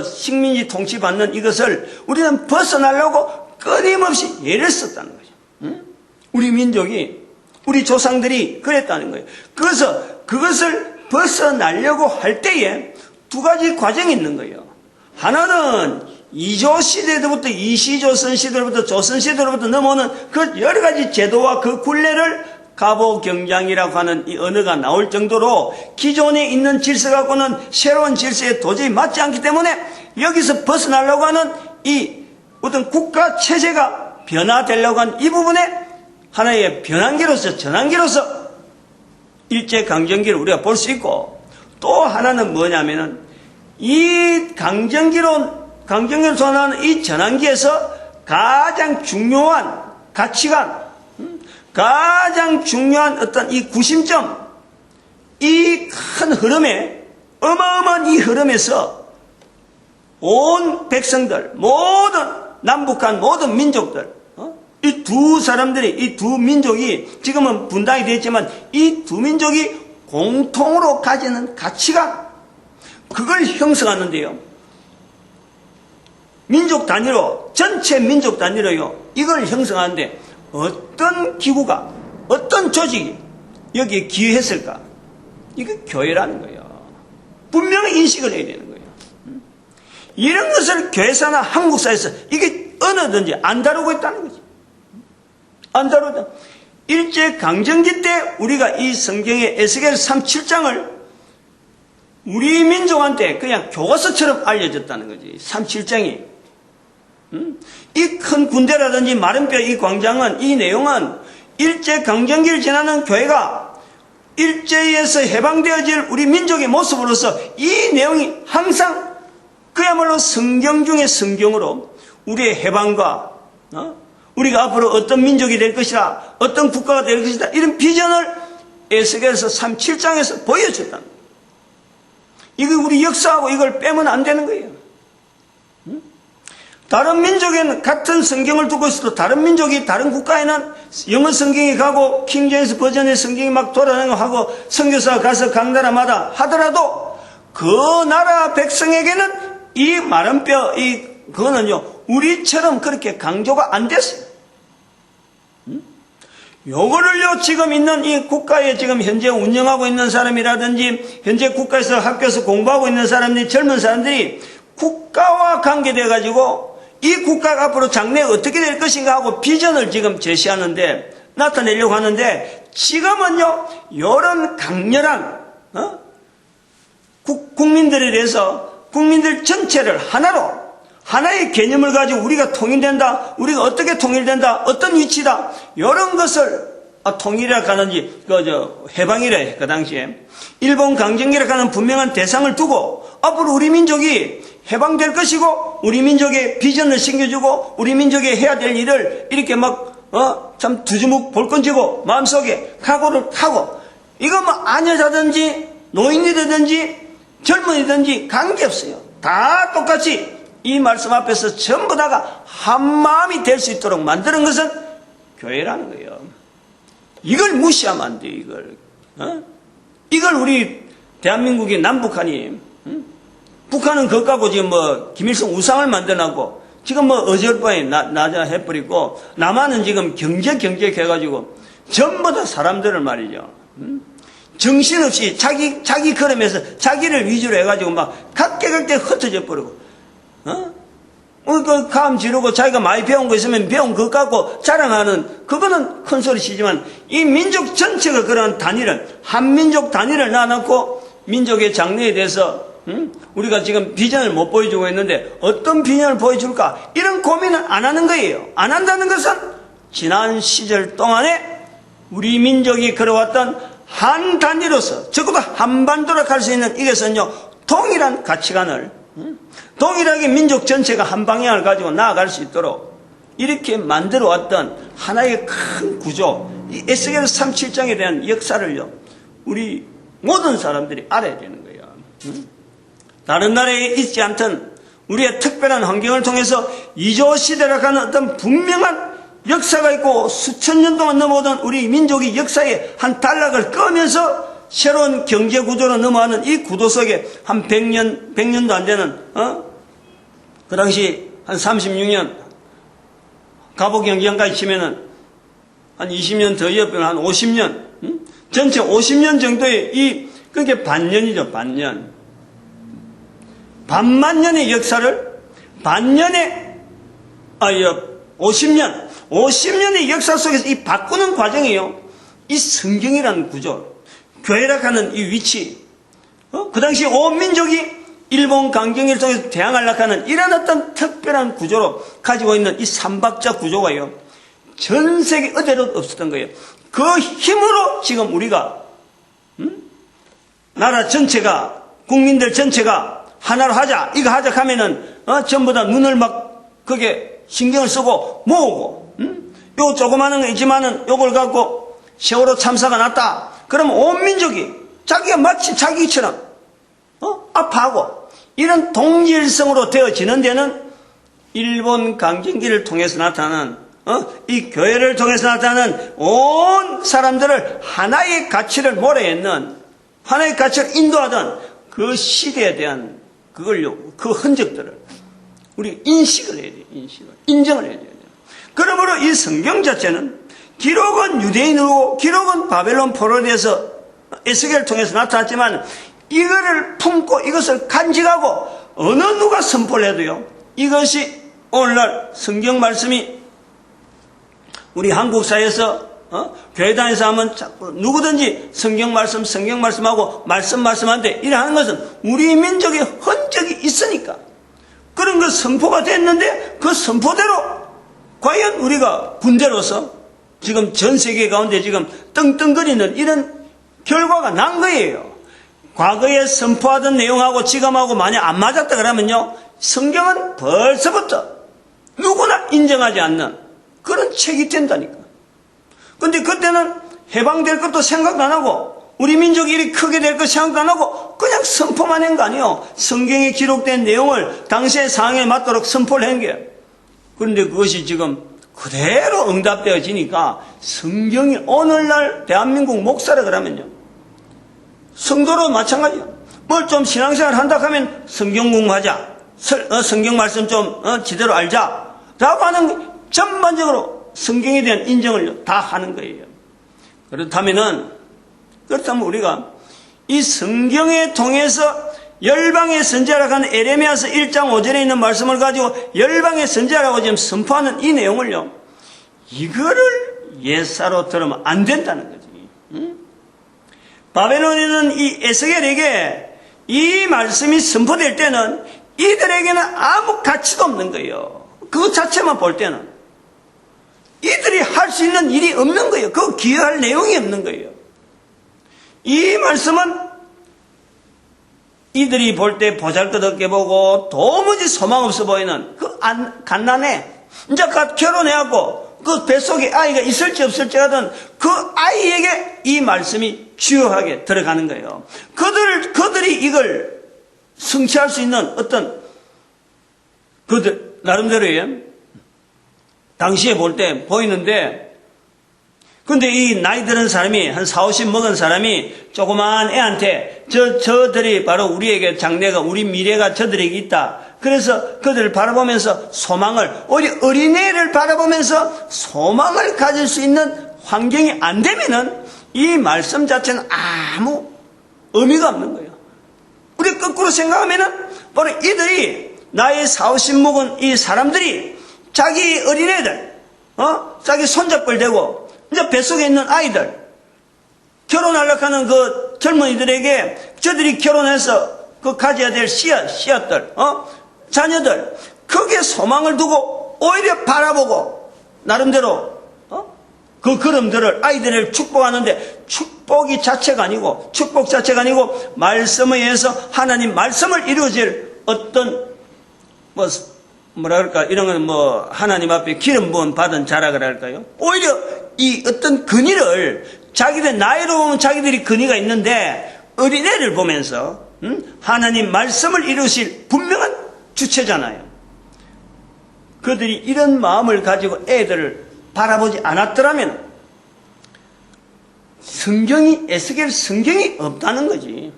식민지 통치받는 이것을 우리는 벗어나려고 끊임없이 애를 썼다는 거죠. 응? 우리 민족이, 우리 조상들이 그랬다는 거예요. 그래서 그것을 벗어나려고 할 때에 두 가지 과정이 있는 거예요. 하나는 이조 시대부터 이시조선 시대로부터 조선 시대로부터 넘어오는 그 여러 가지 제도와 그 굴레를 가보 경장이라고 하는 이 언어가 나올 정도로 기존에 있는 질서 갖고는 새로운 질서에 도저히 맞지 않기 때문에 여기서 벗어나려고 하는 이 어떤 국가 체제가 변화되려고 하는 이 부분에 하나의 변환기로서, 전환기로서 일제강점기를 우리가 볼 수 있고, 또 하나는 뭐냐면은 이 강점기로 전환하는 이 전환기에서 가장 중요한 가치관, 가장 중요한 어떤 이 구심점, 이 큰 흐름에, 어마어마한 이 흐름에서 온 백성들, 모든 남북한 모든 민족들, 이 두 사람들이, 이 두 민족이 지금은 분단이 되었지만 이 두 민족이 공통으로 가지는 가치관, 그걸 형성하는데요. 민족 단위로, 전체 민족 단위로요, 이걸 형성하는데 어떤 기구가, 어떤 조직이 여기에 기여했을까? 이게 교회라는 거예요. 분명히 인식을 해야 되는 거예요. 이런 것을 교회사나 한국사에서 이게 어느든지 안 다루고 있다는 거지. 안 다루다. 일제강점기 때 우리가 이 성경의 에스겔 37장을 우리 민족한테 그냥 교과서처럼 알려졌다는 거지. 37장이. 이 큰 군대라든지 마른뼈 이 광장은, 이 내용은 일제강점기를 지나는 교회가 일제에서 해방되어질 우리 민족의 모습으로서 이 내용이 항상 그야말로 성경 중에 성경으로 우리의 해방과 우리가 앞으로 어떤 민족이 될 것이라, 어떤 국가가 될 것이다, 이런 비전을 에스겔서 37장에서 보여줬다. 이거 우리 역사하고 이걸 빼면 안 되는 거예요. 다른 민족에는 같은 성경을 두고 있어도 다른 민족이 다른 국가에는 영어 성경이 가고 킹제임스 버전의 성경이 막 돌아다니고 하고 선교사가 가서 각 나라마다 하더라도 그 나라 백성에게는 이 마른 뼈, 그거는요 우리처럼 그렇게 강조가 안 됐어요. 요거를요 지금 있는 이 국가에 지금 현재 운영하고 있는 사람이라든지 현재 국가에서 학교에서 공부하고 있는 사람들이, 젊은 사람들이 국가와 관계돼 가지고 이 국가가 앞으로 장래에 어떻게 될 것인가 하고 비전을 지금 제시하는데, 나타내려고 하는데, 지금은요 이런 강렬한 국민들에 대해서 국민들 전체를 하나로, 하나의 개념을 가지고 우리가 통일된다, 우리가 어떻게 통일된다, 어떤 위치다, 이런 것을 통일이라 하는지 해방이라 해. 그 당시에 일본 강점기라 하는 분명한 대상을 두고 앞으로 우리 민족이 해방될 것이고 우리 민족의 비전을 챙겨주고 우리 민족이 해야 될 일을 이렇게 참 두주묵 볼건지고 마음속에 각오를 하고, 이거 아녀자든지 노인이든지 젊은이든지 관계없어요. 다 똑같이 이 말씀 앞에서 전부 다가 한 마음이 될 수 있도록 만드는 것은 교회라는 거예요. 이걸 무시하면 안 돼요. 이걸 우리 대한민국의 남북한이, 북한은 그것 갖고 지금 김일성 우상을 만들어놨고 지금 어젯밤에 나자 해버리고, 남한은 지금 경제 해가지고 전부 다 사람들을 말이죠. 정신없이 자기 걸음에서 자기를 위주로 해가지고 각계 흩어져 버리고, 그 감 지르고 자기가 많이 배운 거 있으면 배운 것 갖고 자랑하는, 그거는 큰 소리 치지만 이 민족 전체가 그런 단일을, 한민족 단일을 놔놓고 민족의 장래에 대해서 우리가 지금 비전을 못 보여주고 있는데 어떤 비전을 보여줄까, 이런 고민을 안 하는 거예요. 안 한다는 것은 지난 시절 동안에 우리 민족이 걸어왔던 한 단위로서 적어도 한반도로 갈 수 있는 이것은요 동일한 가치관을, 동일하게 민족 전체가 한 방향을 가지고 나아갈 수 있도록 이렇게 만들어 왔던 하나의 큰 구조, 이 에스겔 37장에 대한 역사를요 우리 모든 사람들이 알아야 되는 거예요. 다른 나라에 있지 않던 우리의 특별한 환경을 통해서 이조 시대라고 하는 어떤 분명한 역사가 있고 수천 년 동안 넘어오던 우리 민족의 역사의 한 단락을 끄면서 새로운 경제 구조로 넘어가는 이 구도 속에 한 100년도 안 되는, 그 당시 한 36년, 가보경기장까지 치면은 한 20년 더 옆에 한 50년, 전체 50년 정도의 그게 반년이죠, 반년. 반만 년의 역사를, 반년의, 50년의 역사 속에서 이 바꾸는 과정이에요. 이 성경이라는 구조, 교회라 하는 이 위치, 그 당시 온 민족이 일본 강경기를 통해서 대항하려고 하는 이런 어떤 특별한 구조로 가지고 있는 이 삼박자 구조가요, 전 세계 어디에도 없었던 거예요. 그 힘으로 지금 우리가, 나라 전체가, 국민들 전체가 하나로 하자, 이거 하자 하면은, 전부 다 눈을 그게 신경을 쓰고 모으고, 요 조그마한 거 있지만은 요걸 갖고 세월호 참사가 났다. 그러면 온 민족이 자기가 마치 자기처럼 아파하고 이런 동질성으로 되어지는 데는 일본 강점기를 통해서 나타나는 이 교회를 통해서 나타나는 온 사람들을 하나의 가치를 몰아넣는, 하나의 가치를 인도하던 그 시대에 대한 그걸요, 그 흔적들을 우리 인식을 해야 돼요. 인정을 해야 돼요. 그러므로 이 성경 자체는 기록은 유대인으로, 기록은 바벨론 포로에 대해서 에스겔을 통해서 나타났지만 이거를 품고 이것을 간직하고 어느 누가 선포를 해도요, 이것이 오늘날 성경 말씀이 우리 한국 사회에서 교회 다니면서 하면 자꾸 누구든지 성경 말씀하고 말씀하는데 이래 하는 것은 우리 민족의 흔적이 있으니까 그런 거 선포가 됐는데 그 선포대로 과연 우리가 군대로서 지금 전 세계 가운데 지금 떵떵거리는 이런 결과가 난 거예요. 과거에 선포하던 내용하고 지금하고 만약 안 맞았다 그러면요, 성경은 벌써부터 누구나 인정하지 않는 그런 책이 된다니까. 근데 그때는 해방될 것도 생각도 안 하고 우리 민족이 이렇게 크게 될 것 생각도 안 하고 그냥 선포만 한 거 아니에요. 성경에 기록된 내용을 당시의 상황에 맞도록 선포를 한 거예요. 그런데 그것이 지금 그대로 응답되어지니까 성경이 오늘날 대한민국 목사라 그러면요. 성도로 마찬가지예요. 뭘 좀 신앙생활 한다 하면 성경 공부하자. 성경 말씀 좀 제대로 알자. 라고 하는 전반적으로 성경에 대한 인정을 다 하는 거예요. 그렇다면 우리가 이 성경에 통해서 열방의 선지자라고 하는 에레미야서 1장 5절에 있는 말씀을 가지고 열방의 선지자라고 지금 선포하는 이 내용을요, 이거를 예사로 들으면 안 된다는 거지. 응? 바벨론에는 이 에스겔에게 이 말씀이 선포될 때는 이들에게는 아무 가치도 없는 거예요. 그 자체만 볼 때는 이들이 할 수 있는 일이 없는 거예요. 그 기여할 내용이 없는 거예요. 이 말씀은 이들이 볼 때 보잘것없게 보고 도무지 소망 없어 보이는 그 갓난애, 이제 갓 결혼해갖고 그 뱃속에 아이가 있을지 없을지 하던 그 아이에게 이 말씀이 주요하게 들어가는 거예요. 그들이 이걸 성취할 수 있는 어떤 그들 나름대로의 당시에 볼 때 보이는데, 근데 이 나이 드는 사람이 한 40, 50 먹은 사람이 조그만 애한테 저들이 바로 우리에게 장래가 우리 미래가 저들에게 있다. 그래서 그들을 바라보면서 소망을, 우리 어린애를 바라보면서 소망을 가질 수 있는 환경이 안 되면은 이 말씀 자체는 아무 의미가 없는 거예요. 우리 거꾸로 생각하면은 바로 이들이 나이 40, 50 먹은 이 사람들이 자기 어린애들, 자기 손잡고 대고 이제 뱃속에 있는 아이들, 결혼하려고 하는 그 젊은이들에게 저들이 결혼해서 그 가져야 될 씨앗들, 자녀들, 거기에 소망을 두고 오히려 바라보고 나름대로 그 걸음들을 아이들을 축복하는데 축복 자체가 아니고 말씀에 의해서 하나님 말씀을 이루어질 어떤 뭐랄까 이런 건 하나님 앞에 기름 부은 받은 자락을 할까요? 오히려 이 어떤 근위를 자기들 나이로 보면 자기들이 근위가 있는데 어린애를 보면서 하나님 말씀을 이루실 분명한 주체잖아요. 그들이 이런 마음을 가지고 애들을 바라보지 않았더라면 에스겔 성경이 없다는 거지.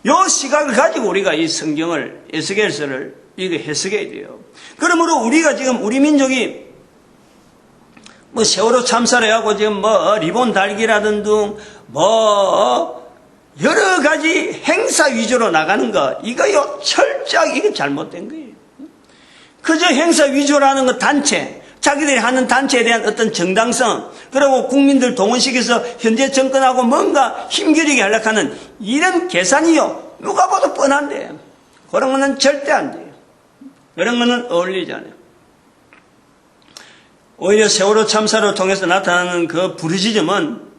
요 시각을 가지고 우리가 이 성경을 에스겔서를 이거 해석해야 돼요. 그러므로 우리가 지금 우리 민족이 세월호 참사를 하고 지금 리본 달기라든 등 여러 가지 행사 위주로 나가는 거, 이거요 철저하게 이거 잘못된 거예요. 그저 행사 위주로 하는 거 단체, 자기들이 하는 단체에 대한 어떤 정당성, 그리고 국민들 동원시켜서 현재 정권하고 뭔가 힘겨루게 하려고 하는 이런 계산이요 누가 봐도 뻔한데 그런 거는 절대 안 돼요. 그런 거는 어울리지 않아요. 오히려 세월호 참사를 통해서 나타나는 그 부르짖음은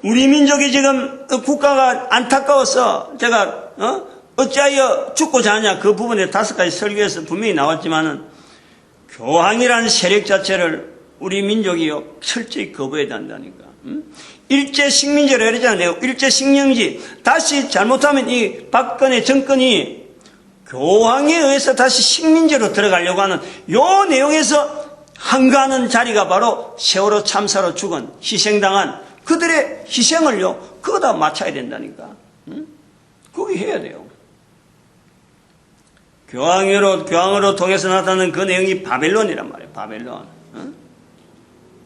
우리 민족이 지금 국가가 안타까워서 제가 어찌하여 죽고 자냐 그 부분에 5가지 설교에서 분명히 나왔지만은 교황이라는 세력 자체를 우리 민족이요 철저히 거부해야 한다니까. 일제 식민지로 그러잖아요. 일제 식민지 다시 잘못하면 이 박근혜 정권이 교황에 의해서 다시 식민지로 들어가려고 하는 요 내용에서 한가하는 자리가 바로 세월호 참사로 죽은 희생당한 그들의 희생을요 그거 다 맞춰야 된다니까. 그게 해야 돼요. 교황으로 통해서 나타나는 그 내용이 바벨론이란 말이에요. 바벨론.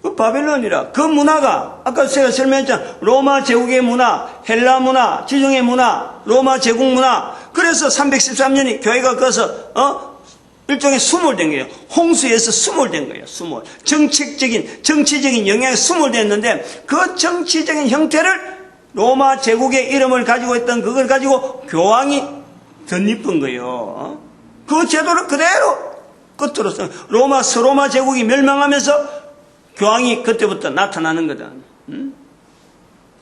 그 바벨론이라 그 문화가 아까 제가 설명했잖아요. 로마 제국의 문화, 헬라 문화, 지중해 문화, 로마 제국 문화. 그래서 313년이 교회가 거기서 일종의 수몰된 거예요. 홍수에서 수몰된 거예요. 수몰. 정치적인 영향이 수몰됐는데 그 정치적인 형태를 로마 제국의 이름을 가지고 있던 그걸 가지고 교황이 덧입은 거예요. 그 제도를 그대로 끝으로 써. 서로마 제국이 멸망하면서 교황이 그때부터 나타나는 거다.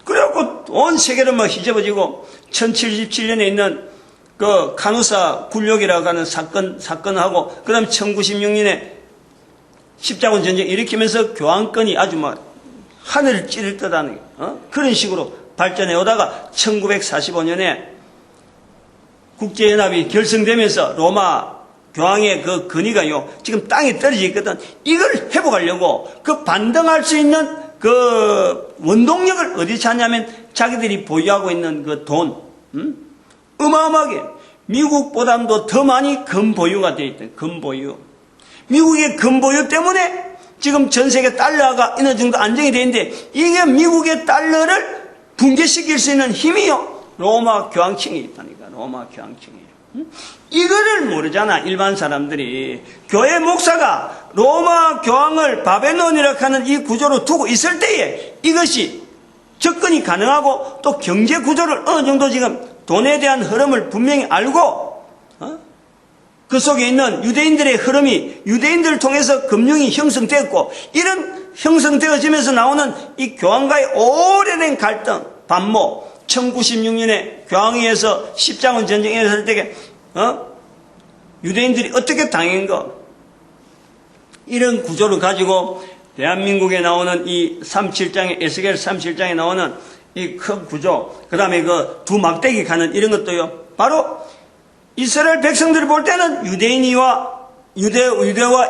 그래갖고 온 세계를 막 휘저어지고 1077년에 있는 그 카누사 굴욕이라고 하는 사건하고, 그 다음에 1916년에 십자군 전쟁 일으키면서 교황권이 아주 막 하늘을 찌를 듯하는, 그런 식으로 발전해 오다가 1945년에 국제연합이 결성되면서 로마 교황의 그 권위가요, 지금 땅에 떨어져 있거든. 이걸 회복하려고 그 반등할 수 있는 그 원동력을 어디 찾냐면 자기들이 보유하고 있는 그 돈, 어마어마하게 미국보다도 더 많이 금보유가 되어 있다. 금보유. 미국의 금보유 때문에 지금 전 세계 달러가 어느 정도 안정이 되어 있는데, 이게 미국의 달러를 붕괴시킬 수 있는 힘이요, 로마 교황청이 있다니까. 로마 교황청이. 이거를 모르잖아, 일반 사람들이. 교회 목사가 로마 교황을 바벨론이라고 하는 이 구조로 두고 있을 때에 이것이 접근이 가능하고, 또 경제 구조를 어느 정도 지금 돈에 대한 흐름을 분명히 알고, 그 속에 있는 유대인들의 흐름이 유대인들을 통해서 금융이 형성되었고, 이런 형성되어지면서 나오는 이 교황과의 오래된 갈등, 반모, 1916년에 교황위에서 십자군 전쟁에 했을 때 유대인들이 어떻게 당한 거, 이런 구조를 가지고 대한민국에 나오는 이 37장에, 에스겔 37장에 나오는 이 큰 구조, 그 다음에 그 두 막대기 가는 이런 것도요, 바로 이스라엘 백성들이 볼 때는 유대와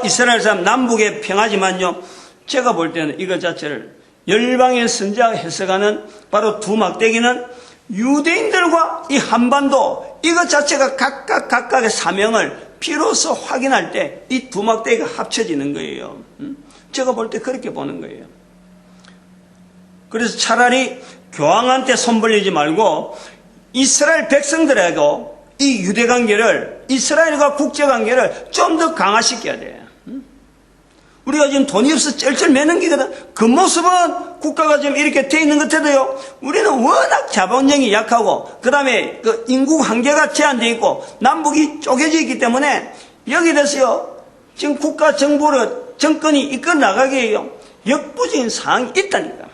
이스라엘 사람 남북에 평하지만요, 제가 볼 때는 이것 자체를 열방의 선지자가 해석하는 바로 두 막대기는 유대인들과 이 한반도, 이것 자체가 각각의 사명을 비로소 확인할 때 이 두 막대기가 합쳐지는 거예요. 제가 볼 때 그렇게 보는 거예요. 그래서 차라리 교황한테 손 벌리지 말고 이스라엘 백성들하고 이 유대 관계를, 이스라엘과 국제 관계를 좀 더 강화시켜야 돼. 우리가 지금 돈이 없어 쩔쩔 매는 기거든. 그 모습은 국가가 지금 이렇게 돼 있는 것 같아도요, 우리는 워낙 자본력이 약하고, 그 다음에 그 인구 한계가 제한되어 있고, 남북이 쪼개져 있기 때문에 여기 대해서요, 지금 국가 정권이 이끌어 나가게 해요, 역부족인 상황이 있다니까.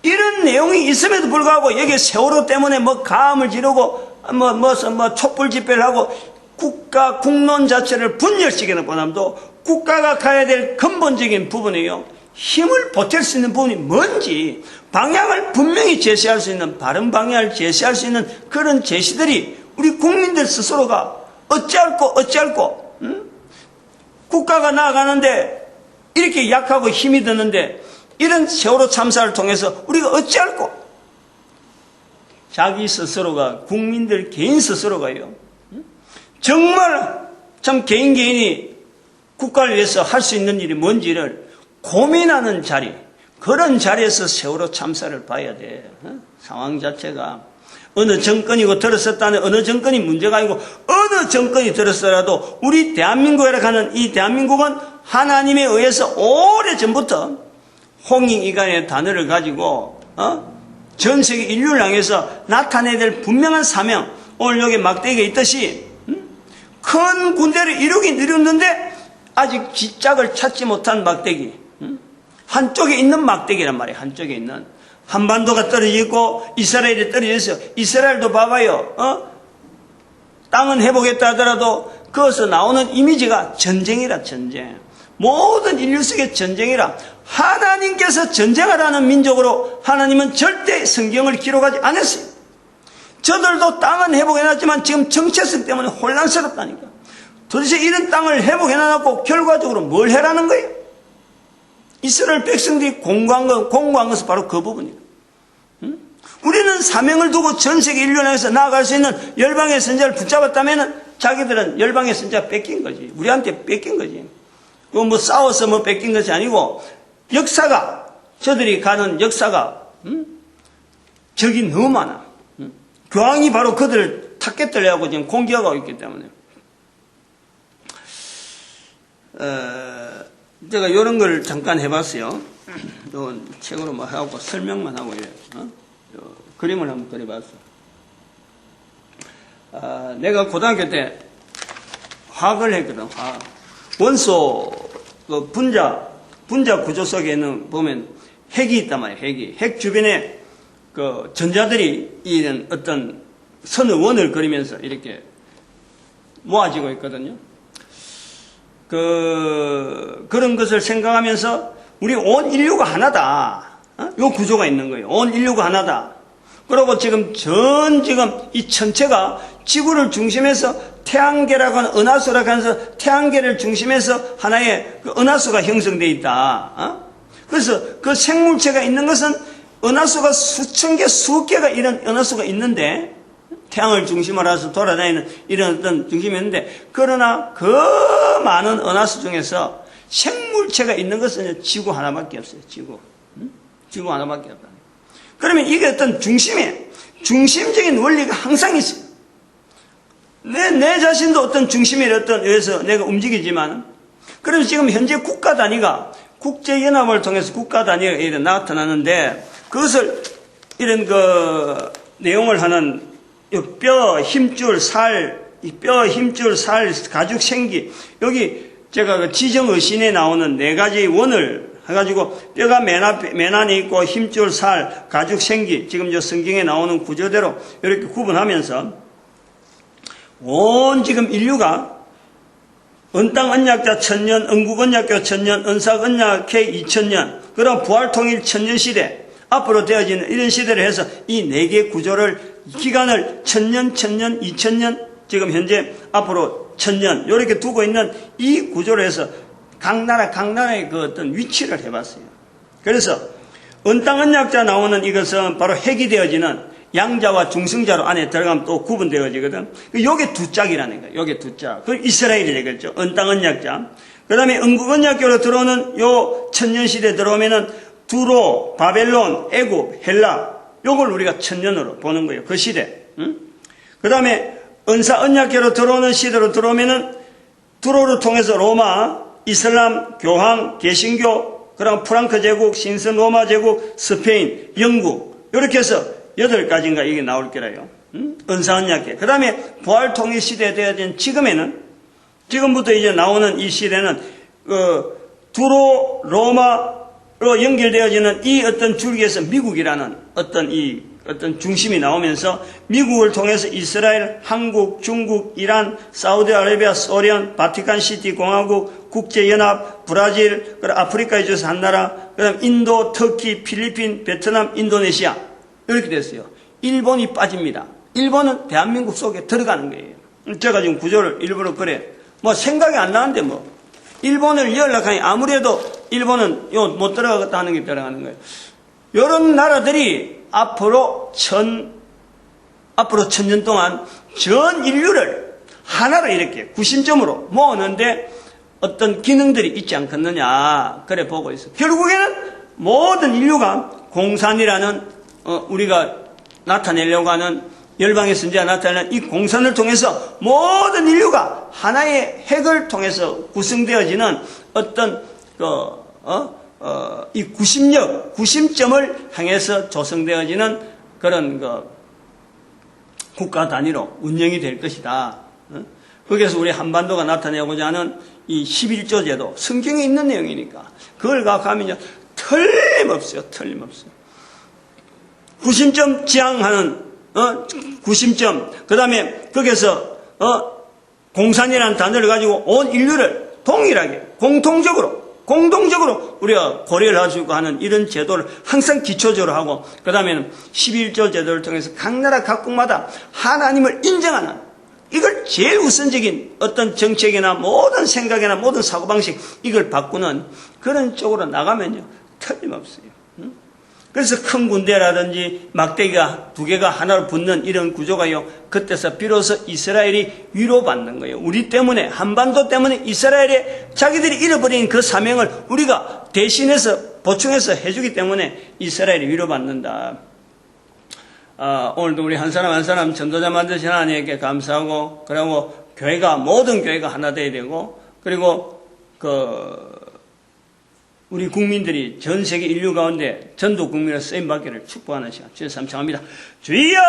이런 내용이 있음에도 불구하고 여기 세월호 때문에 뭐 가함을 지르고 촛불 집회를 하고 국가 국론 자체를 분열시키는 보람도, 국가가 가야 될 근본적인 부분이요, 힘을 보탤 수 있는 부분이 뭔지 방향을 분명히 제시할 수 있는, 바른 방향을 제시할 수 있는 그런 제시들이 우리 국민들 스스로가 어찌할꼬 국가가 나아가는데 이렇게 약하고 힘이 드는데, 이런 세월호 참사를 통해서 우리가 어찌할꼬, 자기 스스로가, 국민들 개인 스스로가요, 정말 참 개인이 국가를 위해서 할 수 있는 일이 뭔지를 고민하는 자리, 그런 자리에서 세월호 참사를 봐야 돼. 상황 자체가 어느 정권이고 들었었다는, 어느 정권이 문제가 아니고 어느 정권이 들었더라도 우리 대한민국이라고 하는 이 대한민국은 하나님에 의해서 오래전부터 홍익이간의 단어를 가지고 전 세계 인류를 향해서 나타내야 될 분명한 사명, 오늘 여기 막대기가 있듯이 큰 군대를 이루었는데 아직 기짝을 찾지 못한 막대기, 한쪽에 있는 막대기란 말이에요. 한쪽에 있는 한반도가 떨어져 있고 이스라엘이 떨어져 있어요. 이스라엘도 봐봐요. 땅은 회복했다 하더라도 거기서 나오는 이미지가 전쟁이라, 전쟁. 모든 인류 속의 전쟁이라. 하나님께서 전쟁하라는 민족으로 하나님은 절대 성경을 기록하지 않았어요. 저들도 땅은 회복해놨지만 지금 정체성 때문에 혼란스럽다니까. 도대체 이런 땅을 회복해놔놓고 결과적으로 뭘 해라는 거예요? 이스라엘 백성들이 공고한 것은 바로 그 부분이에요. 우리는 사명을 두고 전 세계 인류를 향해서 나아갈 수 있는 열방의 선지자를 붙잡았다면 자기들은 열방의 선지자 뺏긴 거지. 우리한테 뺏긴 거지. 그거 뭐 싸워서 뭐 뺏긴 것이 아니고, 역사가, 저들이 가는 역사가, 적이 너무 많아. 교황이 바로 그들을 타겟들려고 지금 공격하고 있기 때문에. 제가 이런 걸 잠깐 해봤어요. 책으로 뭐 하고 설명만 하고 이래요. 그림을 한번 그려봤어. 내가 고등학교 때 화학을 했거든. 화학. 원소 그 분자 구조 속에는 보면 핵이 있단 말이에요. 핵 주변에 그 전자들이 이런 어떤 선의 원을 그리면서 이렇게 모아지고 있거든요. 그런 것을 생각하면서 우리 온 인류가 하나다. 요 구조가 있는 거예요. 온 인류가 하나다. 그리고 지금 이 전체가 지구를 중심해서 태양계라고 하는 은하수라고 하면서 태양계를 중심해서 하나의 그 은하수가 형성되어 있다. 그래서 그 생물체가 있는 것은 은하수가 수천 개, 수억 개가 이런 은하수가 있는데, 태양을 중심으로 해서 돌아다니는 이런 어떤 중심이 있는데, 그러나 그 많은 은하수 중에서 생물체가 있는 것은 지구 하나밖에 없어요. 지구 하나밖에 없다. 그러면 이게 어떤 중심적인 원리가 항상 있어요. 내 자신도 어떤 중심에 어떤 의해서 내가 움직이지만, 그래서 지금 현재 국가 단위가 국제연합을 통해서 국가 단위가 이렇게 나타나는데, 그것을 이런 내용을 하는 뼈, 힘줄, 살, 가죽, 생기, 여기 제가 지정의신에 나오는 4가지 원을 해가지고 뼈가 맨 안에 있고 힘줄, 살, 가죽, 생기, 지금 저 성경에 나오는 구조대로 이렇게 구분하면서 온 지금 인류가 은땅 언약자 1000년, 은국 언약교 1000년, 은삭 언약회 2000년, 그럼 부활통일 1000년 시대, 앞으로 되어지는 이런 시대를 해서 이 4개 구조를, 기간을 1000년, 1000년, 2000년, 지금 현재 앞으로 1000년, 이렇게 두고 있는 이 구조를 해서 각 나라의 그 어떤 위치를 해봤어요. 그래서 은땅 언약자 나오는 이것은 바로 핵이 되어지는 양자와 중성자로 안에 들어가면 또 구분되어지거든. 요게 두 짝이라는 거예요. 요게 두 짝. 그 이스라엘이 되겠죠. 은땅 언약자. 그 다음에 은국 언약교로 들어오는 요 1000년 시대에 들어오면은 두로, 바벨론, 애굽, 헬라. 요걸 우리가 1000년으로 보는 거예요. 그 시대. 그 다음에 은사 언약교로 들어오는 시대로 들어오면은 두로를 통해서 로마, 이슬람, 교황, 개신교, 그다음 프랑크 제국, 신선 로마 제국, 스페인, 영국. 이렇게 해서 8가지인가 이게 나올 거라요. 은사 언약계. 그 다음에 부활 통일 시대에 되어진 지금부터 이제 나오는 이 시대는, 두로, 로마로 연결되어지는 이 어떤 줄기에서 미국이라는 어떤 중심이 나오면서 미국을 통해서 이스라엘, 한국, 중국, 이란, 사우디아라비아, 소련, 바티칸시티 공화국, 국제연합, 브라질, 아프리카에 있어서 한 나라, 그 다음 인도, 터키, 필리핀, 베트남, 인도네시아. 이렇게 됐어요. 일본이 빠집니다. 일본은 대한민국 속에 들어가는 거예요. 제가 지금 구조를 일부러 그래. 생각이 안 나는데 일본을 연락하니 아무래도 일본은 못 들어가겠다 하는 게 들어가는 거예요. 이런 나라들이 앞으로 1000년 동안 전 인류를 하나로 이렇게 구심점으로 모으는데 어떤 기능들이 있지 않겠느냐. 그래 보고 있어. 결국에는 모든 인류가 공산이라는 우리가 나타내려고 하는 열방의 선지자 나타내는 이 공산을 통해서 모든 인류가 하나의 핵을 통해서 구성되어지는 어떤 이 구심점을 향해서 조성되어지는 그런 국가 단위로 운영이 될 것이다. 거기에서 우리 한반도가 나타내고자 하는 이 11조 제도, 성경에 있는 내용이니까 그걸 갖고 하면요 틀림없어요. 구심점 지향하는 구심점, 그 다음에 거기서 공산이라는 단어를 가지고 온 인류를 동일하게 공동적으로 우리가 고려를 하시고 하는 이런 제도를 항상 기초적으로 하고, 그 다음에는 11조 제도를 통해서 각 나라 각국마다 하나님을 인정하는, 이걸 제일 우선적인 어떤 정책이나 모든 생각이나 모든 사고방식 이걸 바꾸는 그런 쪽으로 나가면요 틀림없어요. 그래서 큰 군대라든지 막대기가 2개가 하나로 붙는 이런 구조가요, 그때서 비로소 이스라엘이 위로받는 거예요. 우리 때문에, 한반도 때문에 이스라엘에 자기들이 잃어버린 그 사명을 우리가 대신해서 보충해서 해주기 때문에 이스라엘이 위로받는다. 오늘도 우리 한 사람 전도자 만드신 하나님께 감사하고, 그리고 모든 교회가 하나 되어야 되고, 그리고 우리 국민들이 전 세계 인류 가운데 전도 국민으로 쓰임받기를 축복하는 시간 주여 삼창합니다. 주여!